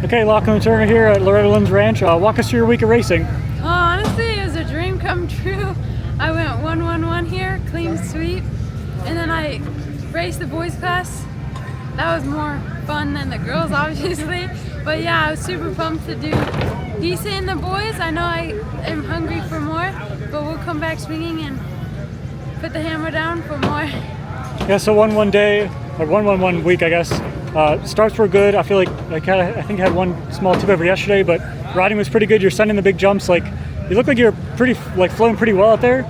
Okay, Lachlan Turner here at Loretta Lynn's Ranch. Walk us through your week of racing. Oh, honestly, it was a dream come true. I went 1-1-1 here, clean sweep, and then I raced the boys class. That was more fun than the girls, obviously. But yeah, I was super pumped to do decent in the boys. I know I am hungry for more, but we'll come back swinging and put the hammer down for more. Yeah, so 1-1 day, or 1-1-1 week, I guess. Starts were good. I feel like I think I had one small tip over yesterday, but riding was pretty good. You're sending the big jumps. Like you look like you're pretty flowing pretty well out there.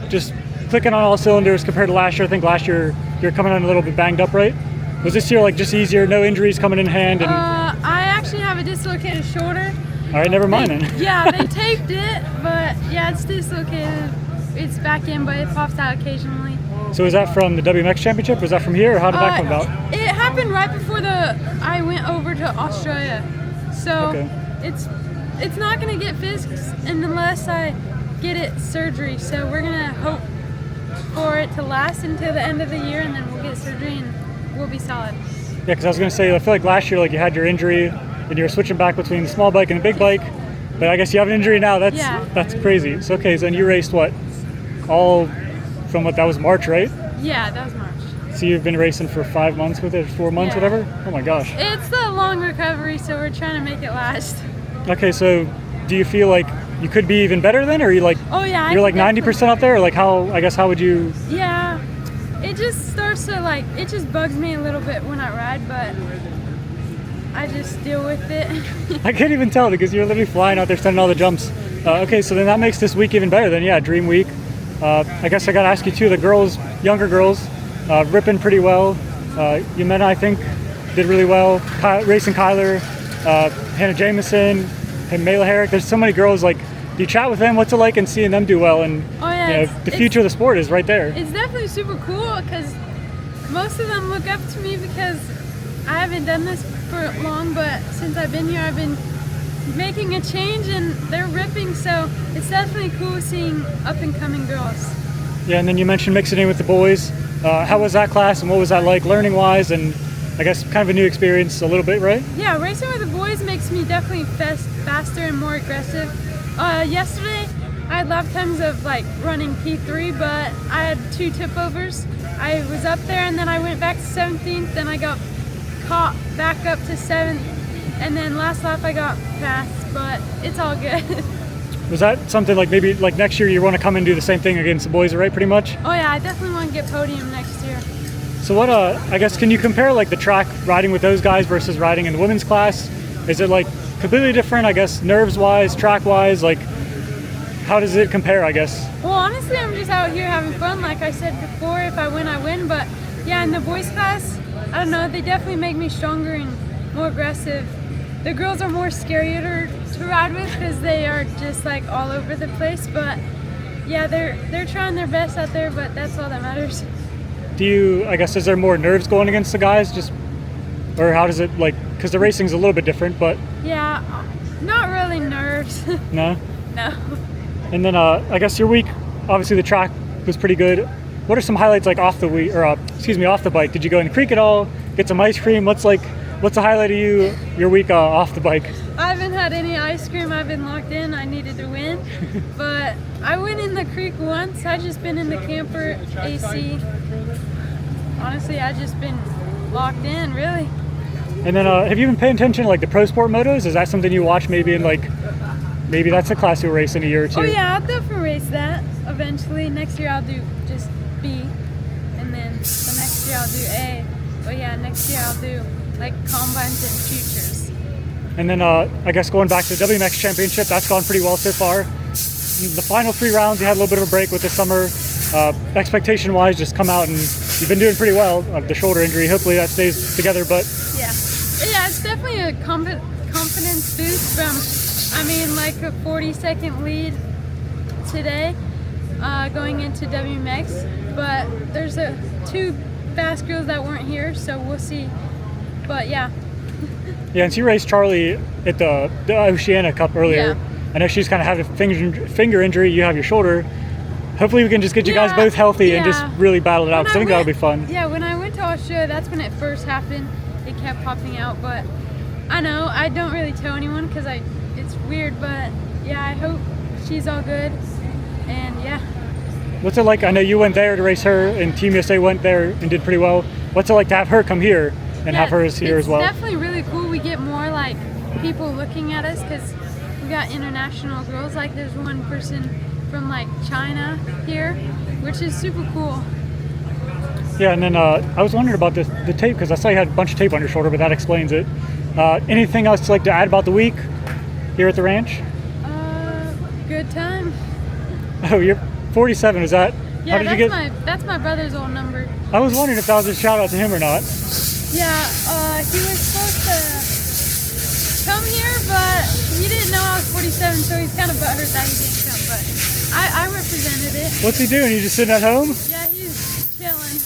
Just clicking on all cylinders compared to last year. I think last year you're coming in a little bit banged up, right? Was this year like just easier? No injuries coming in hand? And I actually have a dislocated shoulder. All right, never mind then. Yeah, they taped it, but yeah, it's dislocated. It's back in, but it pops out occasionally. So is that from the WMX Championship? Was that from here, or how did that come about? It happened right before I went over to Australia. So okay. it's not going to get fixed unless I get it surgery. So we're going to hope for it to last until the end of the year, and then we'll get surgery and we'll be solid. Yeah, because I was going to say, I feel like last year you had your injury and you were switching back between the small bike and the big bike. But I guess you have an injury now. That's crazy. So okay, so then you raced what? All from that was March, right? Yeah, that was March. So you've been racing for 5 months with it, 4 months, whatever? Oh my gosh. It's a long recovery, so we're trying to make it last. Okay, so do you feel like you could be even better then, or are you like, oh yeah, you're like 90% up there, or like how would you? Yeah, it just starts to it just bugs me a little bit when I ride, but I just deal with it. I can't even tell because you're literally flying out there sending all the jumps. Okay, so then that makes this week even better then, yeah, dream week. I guess I got to ask you too, the girls, younger girls, ripping pretty well. Yamena, I think, did really well. Racing Kyler, Hannah Jameson, and Mayla Herrick. There's so many girls, do you chat with them? What's it like and seeing them do well? And the future of the sport is right there. It's definitely super cool because most of them look up to me because I haven't done this for long, but since I've been here, I've been making a change and they're ripping, so it's definitely cool seeing up and coming girls. Yeah, and then you mentioned mixing in with the boys. How was that class and what was that like learning wise, and I guess kind of a new experience a little bit, right? Yeah, racing with the boys makes me definitely faster and more aggressive. Yesterday I had lap times of running P3, but I had 2 tip overs. I was up there and then I went back to 17th, then I got caught back up to 7th. And then last lap I got passed, but it's all good. Was that something maybe next year you want to come and do the same thing against the boys, right, pretty much? Oh yeah, I definitely want to get podium next year. So what, I guess, can you compare the track riding with those guys versus riding in the women's class? Is it completely different, I guess, nerves-wise, track-wise? How does it compare, I guess? Well, honestly, I'm just out here having fun. Like I said before, if I win, I win. But yeah, in the boys class, I don't know, they definitely make me stronger and more aggressive. The girls are more scarier to ride with because they are just all over the place. But yeah, they're trying their best out there, but that's all that matters. Do you, I guess, is there more nerves going against the guys, or how does it because the racing's a little bit different, but? Yeah, not really nerves. No? No. And then I guess your week, obviously the track was pretty good. What are some highlights off the week, or off the bike? Did you go in the creek at all? Get some ice cream? What's the highlight of your week off the bike? I haven't had any ice cream. I've been locked in. I needed to win. But I went in the creek once. I've just been in the camper, AC. Honestly, I've just been locked in, really. And then have you been paying attention to the pro sport motos? Is that something you watch maybe in maybe that's a class you'll race in a year or two? Oh yeah, I'll definitely race that eventually. Next year I'll do just B. And then the next year I'll do A. But yeah, next year I'll do combines and futures. And then I guess going back to the WMX Championship, that's gone pretty well so far. The final 3 rounds, you had a little bit of a break with the summer. Expectation-wise, just come out and you've been doing pretty well. The shoulder injury, hopefully that stays together. But yeah, it's definitely a confidence boost from, a 40-second lead today going into WMX. But there's 2 fast girls that weren't here, so we'll see. But yeah. Yeah, and so you raced Charlie at the Oceania Cup earlier. Yeah. I know she's kind of had a finger injury. You have your shoulder. Hopefully we can just get you guys both healthy and just really battle it out, because I think that'll be fun. Yeah, when I went to Australia, that's when it first happened. It kept popping out, but I know, I don't really tell anyone because it's weird, but yeah, I hope she's all good, and yeah. What's it like? I know you went there to race her, and Team USA went there and did pretty well. What's it like to have her come here and have her here as well? It's definitely really cool. We get more like people looking at us because we got international girls. Like there's one person from like China here, which is super cool. Yeah, and then I was wondering about the tape because I saw you had a bunch of tape on your shoulder, but that explains it. Anything else like to add about the week here at the ranch? Good time. Oh, you're 47. Is that? Yeah, that's my brother's old number. I was wondering if that was a shout out to him or not. Yeah, he was supposed to come here, but he didn't know I was 47, so he's kind of butthurt that he didn't come. But I represented it. What's he doing? He's just sitting at home? Yeah, he's chilling.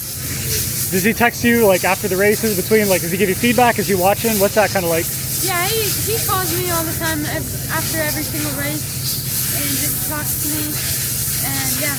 Does he text you like after the races between like does he give you feedback? Is he watching? What's that kind of like? Yeah, he calls me all the time after every single race and just talks to me, and yeah.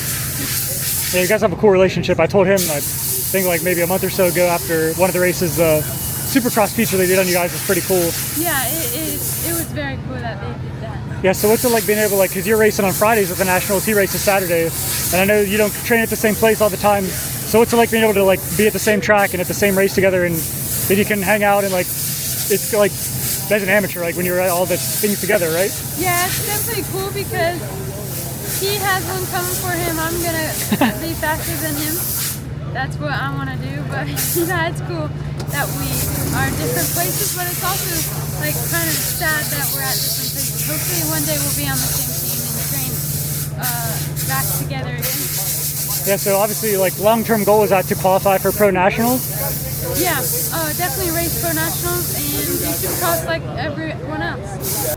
Yeah, you guys have a cool relationship. I told him I think like maybe a month or so ago after one of the races, the Supercross feature they did on you guys was pretty cool. Yeah, it was very cool that they did that. Yeah, so what's it like being able like because you're racing on Fridays with the Nationals, he races Saturday, and I know you don't train at the same place all the time. So what's it like being able to like be at the same track and at the same race together, and then you can hang out and like it's like as an amateur like when you're at all the things together, right? Yeah, it's definitely cool because he has one coming for him. I'm gonna be faster than him. That's what I want to do. But yeah, it's cool that we are in different places, but it's also like kind of sad that we're at different places. Hopefully one day we'll be on the same team and train back together again. Yeah, so obviously like long-term goal is that to qualify for Pro Nationals? Yeah, definitely race Pro Nationals and do Supercross like everyone else.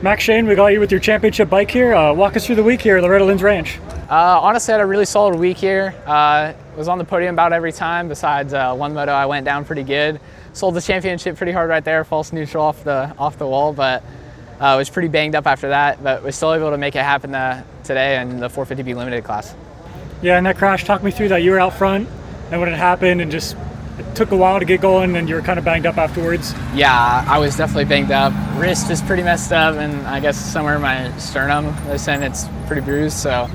Max Shane, we got you with your championship bike here. Walk us through the week here at Loretta Lynn's Ranch. Honestly, I had a really solid week here. Was on the podium about every time. Besides one moto, I went down pretty good. Sold the championship pretty hard right there, false neutral off the wall, but was pretty banged up after that. But was still able to make it happen today in the 450B limited class. Yeah, and that crash, talk me through that. You were out front, and when it happened, and just it took a while to get going, and you were kind of banged up afterwards. Yeah, I was definitely banged up. Wrist is pretty messed up, and I guess somewhere in my sternum, they said it's pretty bruised. So,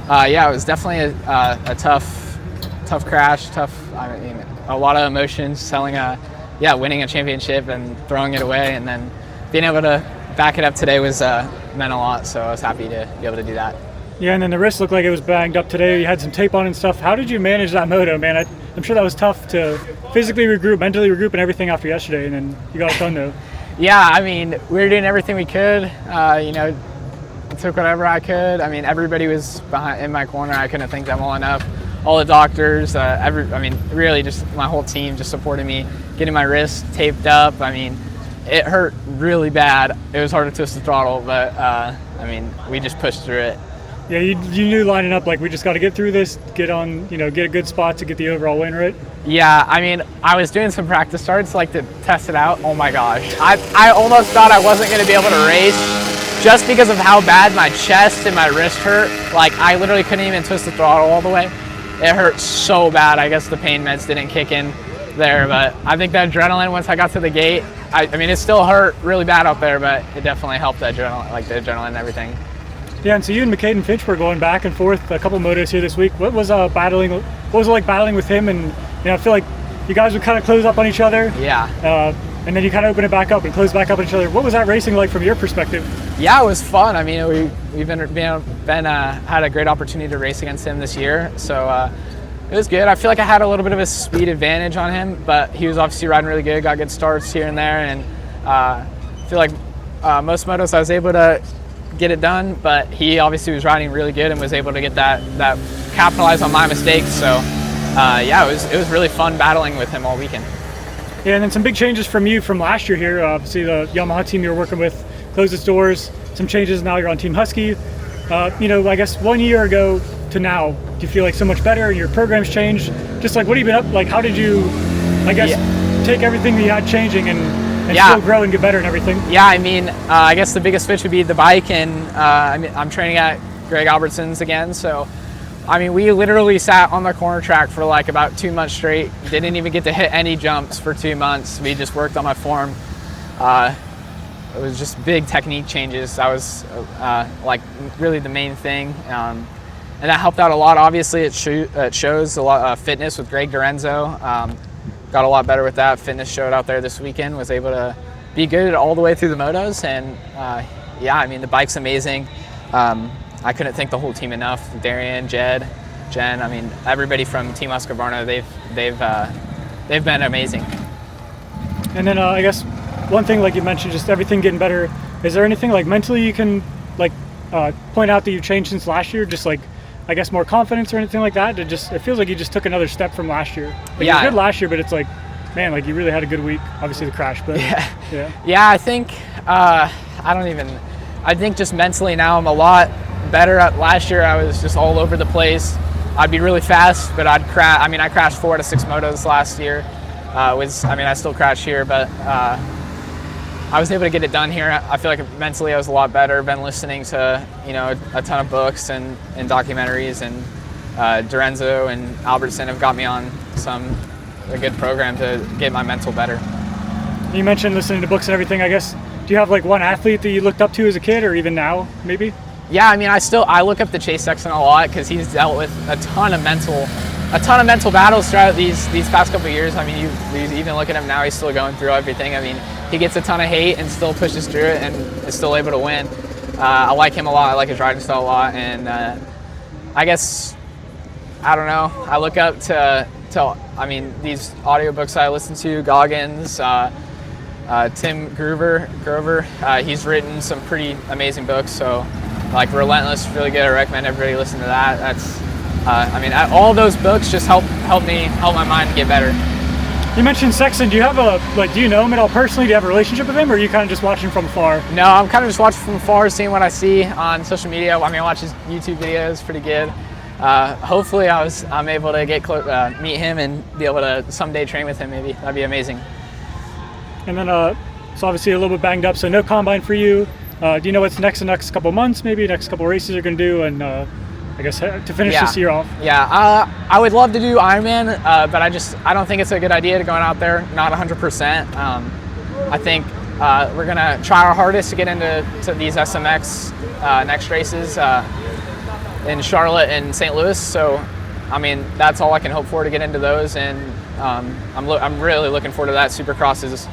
yeah, it was definitely a tough crash. I mean, a lot of emotions. Winning a championship and throwing it away, and then being able to back it up today was meant a lot. So I was happy to be able to do that. Yeah, and then the wrist looked like it was banged up today. You had some tape on and stuff. How did you manage that moto, man? I'm sure that was tough to physically regroup, mentally regroup, and everything after yesterday, and then you got it done, though. Yeah, I mean, we were doing everything we could. Took whatever I could. I mean, everybody was in my corner. I couldn't thank them all enough. All the doctors, really just my whole team just supported me, getting my wrist taped up. I mean, it hurt really bad. It was hard to twist the throttle, but we just pushed through it. Yeah, you knew lining up like we just got to get through this, get a good spot to get the overall win, right? Yeah, I mean, I was doing some practice starts like to test it out. Oh my gosh, I almost thought I wasn't going to be able to race just because of how bad my chest and my wrist hurt. Like I literally couldn't even twist the throttle all the way. It hurt so bad. I guess the pain meds didn't kick in there, but I think the adrenaline once I got to the gate, I mean, it still hurt really bad out there, but it definitely helped the adrenaline and everything. Yeah, and so you and McKayden Fitch were going back and forth a couple motos here this week. What was it like battling with him? And I feel like you guys would kind of close up on each other. Yeah. And then you kind of open it back up and close back up on each other. What was that racing like from your perspective? Yeah, it was fun. I mean, we've had a great opportunity to race against him this year, so it was good. I feel like I had a little bit of a speed advantage on him, but he was obviously riding really good, got good starts here and there, and I feel like most motos I was able to get it done, but he obviously was riding really good and was able to get that capitalize on my mistakes. So it was really fun battling with him all weekend. Yeah, and then some big changes from you from last year here. Obviously the Yamaha team you were working with closed its doors. Some changes, now you're on Team Husky. I guess 1 year ago to now, do you feel like so much better and your program's changed? Just like what have you been up, like how did you, take everything that you had changing and still grow and get better and everything? Yeah, I mean, I guess the biggest switch would be the bike, and I'm training at Greg Albertson's again, so I mean, we literally sat on the corner track for like about 2 months straight, didn't even get to hit any jumps for 2 months. We just worked on my form. it was just big technique changes. That was like really the main thing. And that helped out a lot. Obviously, it shows a lot of fitness with Greg Dorenzo. Got a lot better with that. Fitness showed out there this weekend. Was able to be good all the way through the motos. And yeah, I mean, the bike's amazing. I couldn't thank the whole team enough. Darian, Jed, Jen. I mean, everybody from Team Husqvarna. They've been amazing. And then I guess one thing, like you mentioned, just everything getting better. Is there anything like mentally you can like point out that you've changed since last year? Just like, I guess, more confidence or anything like that? It feels like you just took another step from last year. Like, yeah. You were good last year, but it's like, man, like you really had a good week. Obviously the crash, but yeah. I think I think just mentally now I'm a lot better. Last year I was just all over the place. I'd be really fast, but I'd crash. I mean, I crashed 4 out of 6 motos last year. I still crashed here, but I was able to get it done here. I feel like mentally I was a lot better. Been listening to, a ton of books and documentaries, and Dorenzo and Albertson have got me on a good program to get my mental better. You mentioned listening to books and everything. I guess, do you have like one athlete that you looked up to as a kid, or even now, maybe? Yeah, I mean, I look up to Chase Sexton a lot because he's dealt with a ton of mental battles throughout these past couple of years. I mean, you even look at him now; he's still going through everything. I mean, he gets a ton of hate and still pushes through it and is still able to win. I like him a lot. I like his riding style a lot, and I guess, I don't know. I look up to these audiobooks I listen to, Goggins, Tim Grover. He's written some pretty amazing books. So, like Relentless, really good. I recommend everybody listen to that. That's, all those books just help my mind get better. You mentioned Sexton. Do you know him at all personally? Do you have a relationship with him, or are you kind of just watching from afar? No, I'm kind of just watching from afar, seeing what I see on social media. I watch his YouTube videos, pretty good. Hopefully I'm able to meet him and be able to someday train with him, maybe. That'd be amazing. And then, so obviously a little bit banged up, so no combine for you. Do you know what's next the next couple months, maybe next couple races you're going to do, and I guess to finish this year off? Yeah, I would love to do Ironman, but I don't think it's a good idea to going out there not 100%. I think we're going to try our hardest to get into these SMX next races in Charlotte and St. Louis. So, I mean, that's all I can hope for, to get into those, and I'm really looking forward to that. Supercross is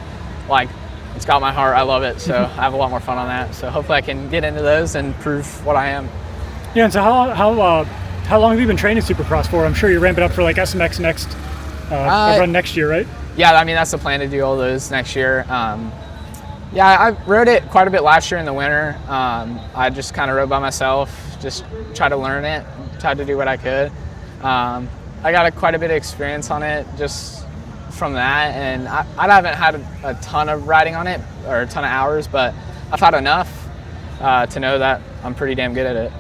like, it's got my heart. I love it, so I have a lot more fun on that. So hopefully I can get into those and prove what I am. Yeah, and so how long have you been training Supercross for? I'm sure you're ramping up for like SMX next run next year, right? Yeah, I mean, that's the plan, to do all those next year. Yeah, I rode it quite a bit last year in the winter. I just kind of rode by myself, just tried to learn it, tried to do what I could. I got quite a bit of experience on it just from that, and I haven't had a ton of riding on it, or a ton of hours, but I've had enough to know that I'm pretty damn good at it.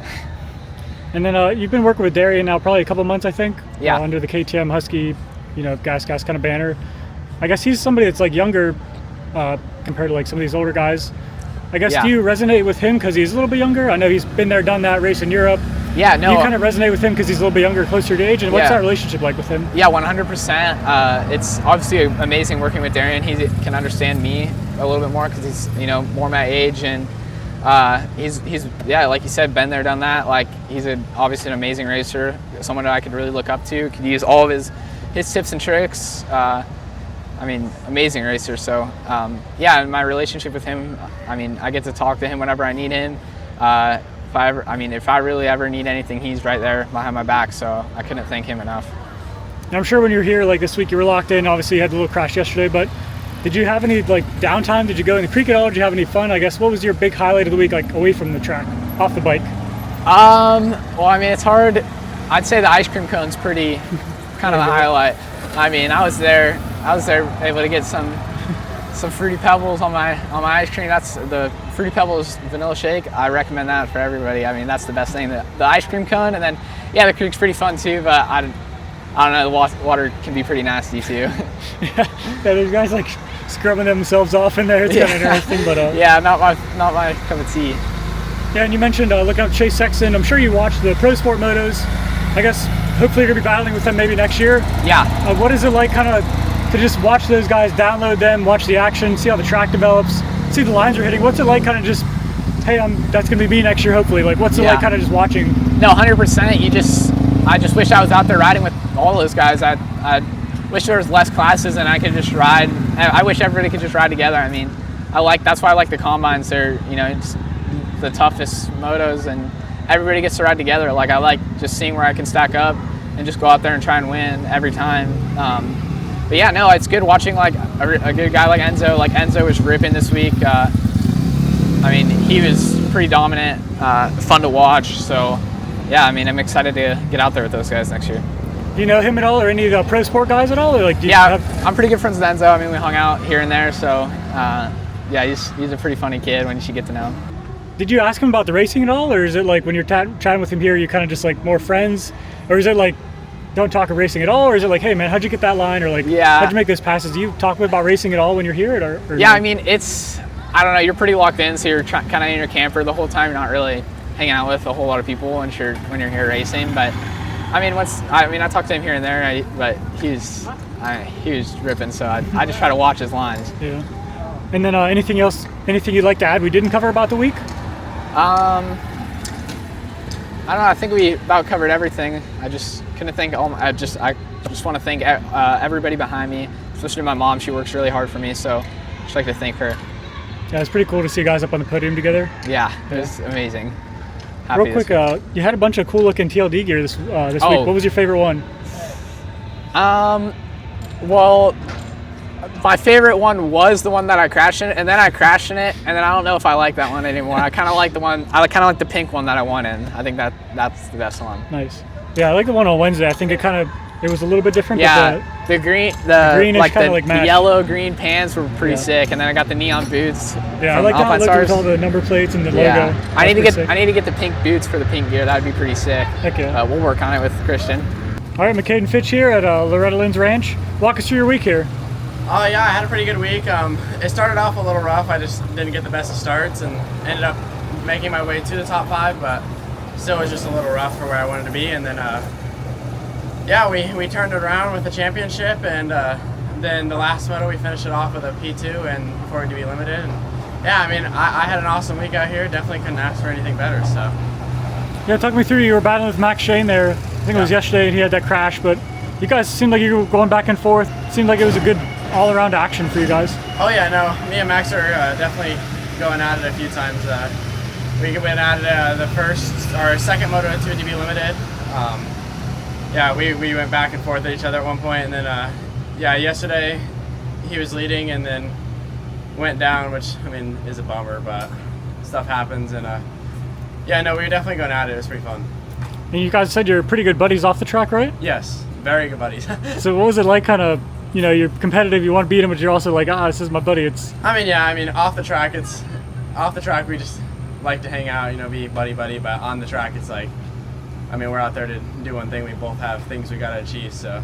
And then you've been working with Darian now probably a couple months, I think. Yeah. Under the KTM Husky, gas kind of banner. I guess he's somebody that's like younger compared to like some of these older guys. I guess, do you resonate with him because he's a little bit younger? I know he's been there, done that, race in Europe. Yeah, no. Do you kind of resonate with him because he's a little bit younger, closer to age? And what's that relationship like with him? Yeah, 100%. It's obviously amazing working with Darian. He can understand me a little bit more because he's, more my age, and he's like you said, been there, done that. Like, he's obviously an amazing racer, someone that I could really look up to. Could use all of his tips and tricks. Amazing racer. So my relationship with him, I get to talk to him whenever I need him. If I really ever need anything, he's right there behind my back. So I couldn't thank him enough. And I'm sure when you're here, like this week, you were locked in. Obviously, you had the little crash yesterday, but did you have any like downtime? Did you go in the creek at all? Did you have any fun? I guess, what was your big highlight of the week, like away from the track, off the bike? It's hard. I'd say the ice cream cone's pretty kind of the highlight. I was there able to get some Fruity Pebbles on my ice cream. That's the Fruity Pebbles vanilla shake. I recommend that for everybody. That's the best thing. The ice cream cone, and then the creek's pretty fun too, but I don't know, the water can be pretty nasty too. yeah, there's guys like scrubbing themselves off in there. It's kind of interesting, but not my cup of tea. Yeah, and you mentioned looking up Chase Sexton. I'm sure you watched the Pro Sport motos. I guess hopefully you're gonna be battling with them maybe next year. Yeah. What is it like kind of to just watch those guys, download them, watch the action, see how the track develops, see the lines are hitting. What's it like kind of just, hey, that's going to be me next year, hopefully. Like, what's it like kind of just watching? No, 100%. I just wish I was out there riding with all those guys. I wish there was less classes and I could just ride. I wish everybody could just ride together. I mean, that's why I like the combines. They're, it's the toughest motos and everybody gets to ride together. Like, I like just seeing where I can stack up and just go out there and try and win every time. But yeah, no, it's good watching like a good guy like Enzo. Like, Enzo was ripping this week. I mean, he was pretty dominant, fun to watch. So yeah, I mean, I'm excited to get out there with those guys next year. Do you know him at all, or any of the pro sport guys at all? Or like, I'm pretty good friends with Enzo. I mean, we hung out here and there. So yeah, he's a pretty funny kid when you should get to know him. Did you ask him about the racing at all, or is it like when you're chatting with him here, you kind of just like more friends, or is it like don't talk of racing at all, or is it like, hey man, how'd you get that line, or like how'd you make those passes? Do you talk about racing at all when you're here, or yeah, I mean, I don't know, you're pretty locked in, so you're kind of in your camper the whole time. You're not really hanging out with a whole lot of people when you're here racing. But I mean, I talk to him here and there, but he was ripping, so I just try to watch his lines. Yeah. And then anything you'd like to add we didn't cover about the week? I don't know. I think we about covered everything. I just couldn't think. I just want to thank everybody behind me, especially my mom. She works really hard for me, so I'd just like to thank her. Yeah, it's pretty cool to see you guys up on the podium together. Yeah, it was amazing. Real quick, you had a bunch of cool looking TLD gear this week. What was your favorite one? Well, my favorite one was the one that I crashed in, and then I crashed in it, and then I don't know if I like that one anymore. I kind of like the pink one that I won in. I think that's the best one. Nice. Yeah, I like the one on Wednesday. I think it was a little bit different. Yeah, but the green the yellow green pants were pretty sick, and then I got the neon boots. Yeah, I like how it looked with all the number plates and the logo. I need to get the pink boots for the pink gear. That'd be pretty sick. Heck yeah. We'll work on it with Christian. All right, McKayden Fitch here at Loretta Lynn's ranch. Walk us through your week here. Oh yeah, I had a pretty good week. It started off a little rough. I just didn't get the best of starts and ended up making my way to the top 5, but still was just a little rough for where I wanted to be. And then yeah, we turned it around with the championship, and then the last moto we finished it off with a P2 and before to be limited. And yeah, I mean, I had an awesome week out here. Definitely couldn't ask for anything better. So yeah, talk me through. You were battling with Max Shane there. I think it was yesterday, and he had that crash, but you guys seemed like you were going back and forth. Seemed like it was a good all-around action for you guys. Oh yeah, no, me and Max are definitely going at it a few times. We went at it the second moto at 2DB limited. Yeah, we went back and forth at each other at one point, and then yeah, yesterday he was leading and then went down, which I mean is a bummer, but stuff happens. And yeah, no, we were definitely going at it. It was pretty fun. And you guys said you're pretty good buddies off the track, right? Yes, very good buddies. So what was it like, kind of, you're competitive, you want to beat him, but you're also like, this is my buddy. I mean, off the track we just like to hang out, be buddy, but on the track it's like, I mean, we're out there to do one thing. We both have things we got to achieve, so.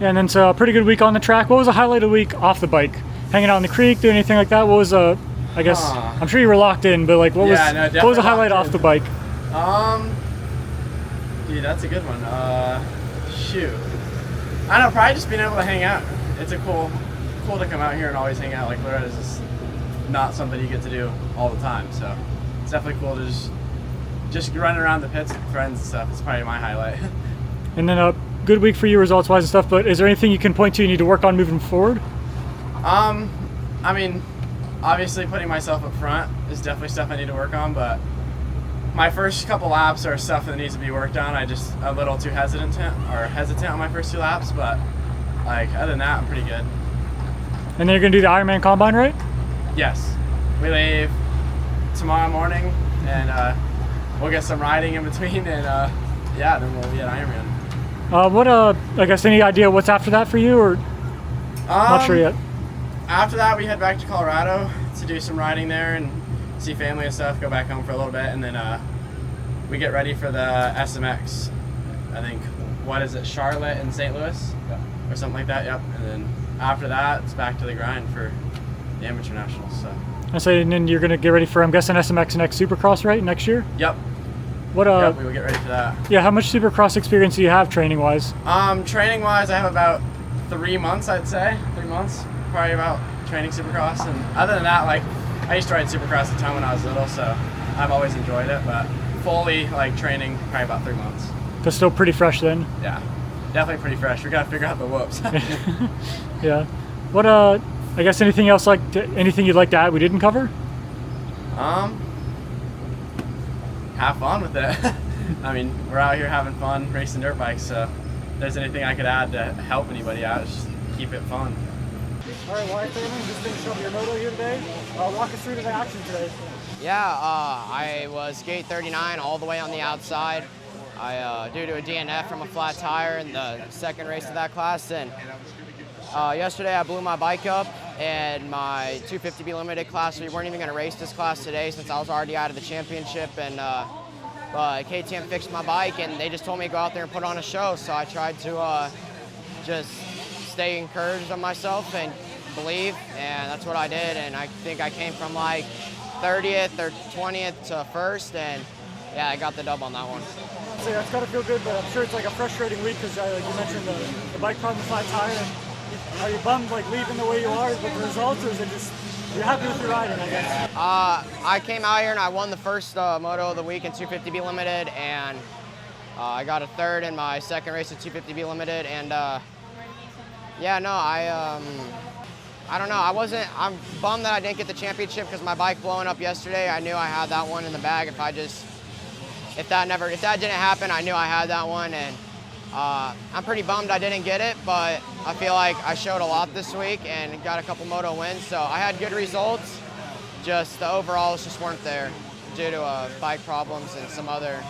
Yeah, and then so a pretty good week on the track. What was the highlight of the week off the bike? Hanging out in the creek, doing anything like that? What was I guess, I'm sure you were locked in, but like, what was the highlight off the bike? Dude, that's a good one. Shoot. I don't know, probably just being able to hang out. It's cool to come out here and always hang out. Like, Loretta's is not something you get to do all the time, so it's definitely cool to just running around the pits with friends and stuff. It's probably my highlight. And then a good week for you results-wise and stuff, but is there anything you can point to you need to work on moving forward? I mean, obviously putting myself up front is definitely stuff I need to work on, but my first couple laps are stuff that needs to be worked on. I just a little too hesitant on my first 2 laps, but like other than that, I'm pretty good. And then you're gonna do the Ironman Combine, right? Yes, we leave tomorrow morning, and we'll get some riding in between, and yeah, then we'll be at Ironman. I guess any idea what's after that for you, or not sure yet? After that, we head back to Colorado to do some riding there and see family and stuff, go back home for a little bit, and then we get ready for the SMX. I think, what is it, Charlotte and St. Louis? Yeah. Or something like that, yep. And then after that, it's back to the grind for the Amateur Nationals. So. I say, and then you're going to get ready for, I'm guessing, SMX next Supercross, right, next year? Yep. Yep, we will get ready for that. Yeah, how much Supercross experience do you have training-wise? Training-wise, I have about 3 months, I'd say. 3 months, probably about training Supercross. And other than that, like, I used to ride Supercross a ton when I was little, so I've always enjoyed it. But fully, like, training probably about 3 months. But still pretty fresh then. Yeah, definitely pretty fresh. We gotta figure out the whoops. Yeah. What I guess anything else anything you'd like to add we didn't cover? Have fun with it. I mean, we're out here having fun racing dirt bikes, so if there's anything I could add to help anybody out, just keep it fun. All right, Wyatt Thurman, just finished up your moto here today. Walk us through the action today. Yeah, I was gate 39 all the way on the outside. I due to a DNF from a flat tire in the second race of that class, and yesterday I blew my bike up in my 250B limited class. We weren't even going to race this class today since I was already out of the championship, and KTM fixed my bike and they just told me to go out there and put on a show. So I tried to just stay encouraged on myself and believe, and that's what I did. And I think I came from like 30th or 20th to first, and yeah, I got the dub on that one. So that's got to feel good, but I'm sure it's like a frustrating week because like you mentioned the bike caught in the flat tire. And are you bummed like leaving the way you are with the results, or is it just you're happy with your riding, I guess? I came out here and I won the first moto of the week in 250B limited, and I got a third in my second race at 250B limited, and yeah, no, I don't know. I'm bummed that I didn't get the championship because my bike blowing up yesterday, I knew I had that one in the bag. If that didn't happen, I knew I had that one, and I'm pretty bummed I didn't get it, but I feel like I showed a lot this week and got a couple moto wins, so I had good results. Just the overalls just weren't there due to bike problems and some other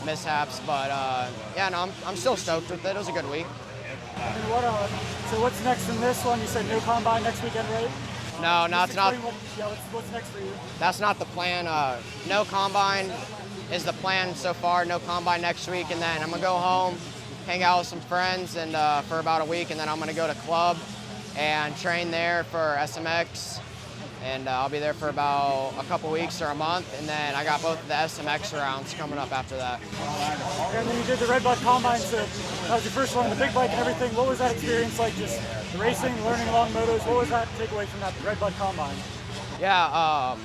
mishaps, but yeah, no, I'm still stoked with it. It was a good week. And so what's next in this one? You said no combine next weekend, right? No, it's not. What's next for you? That's not the plan. No combine is the plan so far. No combine next week, and then I'm gonna go home, hang out with some friends, and for about a week, and then I'm gonna go to club and train there for SMX, and I'll be there for about a couple weeks or a month, and then I got both of the SMX rounds coming up after that. And then you did the Red Bud Combine, so that was your first one, the big bike and everything. What was that experience like, just the racing, learning along motos? What was that takeaway from that Red Bud Combine? Yeah,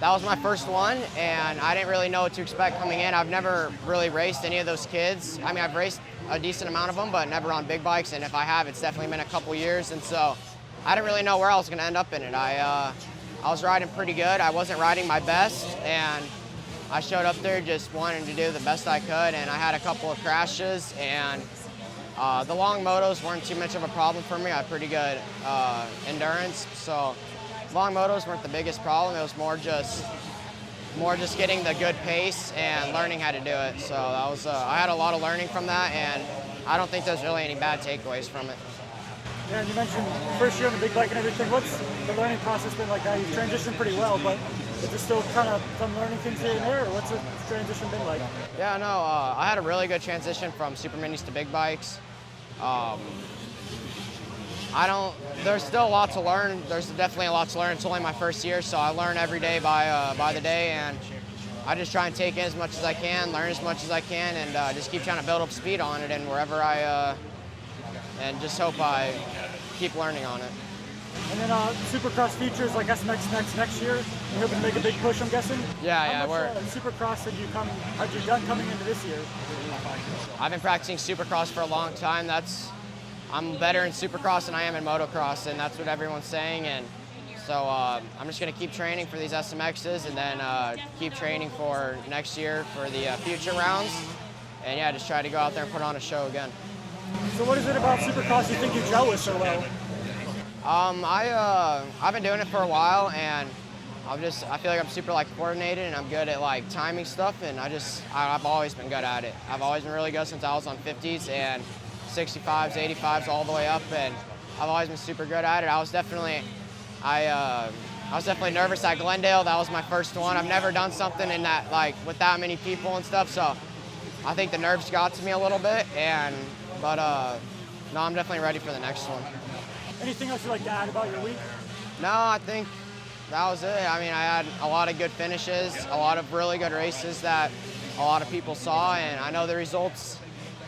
that was my first one, and I didn't really know what to expect coming in. I've never really raced any of those kids. I mean, I've raced a decent amount of them, but never on big bikes, and if I have, it's definitely been a couple years, and so I didn't really know where I was going to end up in it. I was riding pretty good. I wasn't riding my best, and I showed up there just wanting to do the best I could, and I had a couple of crashes, and the long motos weren't too much of a problem for me. I had pretty good endurance, so long motos weren't the biggest problem. It was more just getting the good pace and learning how to do it. So that was I had a lot of learning from that, and I don't think there's really any bad takeaways from it. Yeah, and you mentioned first year on the big bike and everything. What's the learning process been like now? You've transitioned pretty well, but is there still kind of some learning things here and there, or what's the transition been like? Yeah, no, I had a really good transition from super minis to big bikes. There's still a lot to learn. There's definitely a lot to learn. It's only my first year, so I learn every day by the day, and I just try and take in as much as I can, learn as much as I can, and just keep trying to build up speed on it, and wherever and just hope I keep learning on it. And then Supercross features like SMX next year. You're hoping to make a big push, I'm guessing? Yeah, we're. Supercross had you done coming into this year? I've been practicing Supercross for a long time. I'm better in Supercross than I am in motocross, and that's what everyone's saying. And so I'm just going to keep training for these SMXs, and then keep training for next year for the future rounds. And yeah, just try to go out there and put on a show again. So what is it about Supercross you think you gel with so well? I've been doing it for a while, and I feel like I'm super coordinated, and I'm good at timing stuff, and I've always been good at it. I've always been really good since I was on 50s and 65s, 85s, all the way up, and I've always been super good at it. I was definitely nervous at Glendale. That was my first one. I've never done something in that with that many people and stuff, so I think the nerves got to me a little bit, but no, I'm definitely ready for the next one. Anything else you'd like to add about your week? No, I think that was it. I mean, I had a lot of good finishes, a lot of really good races that a lot of people saw, and I know the results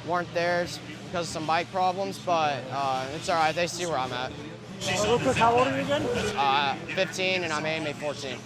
weren't theirs because of some bike problems, but it's all right. They see where I'm at. Real quick, how old are you again? 15, and I'm AMA 14.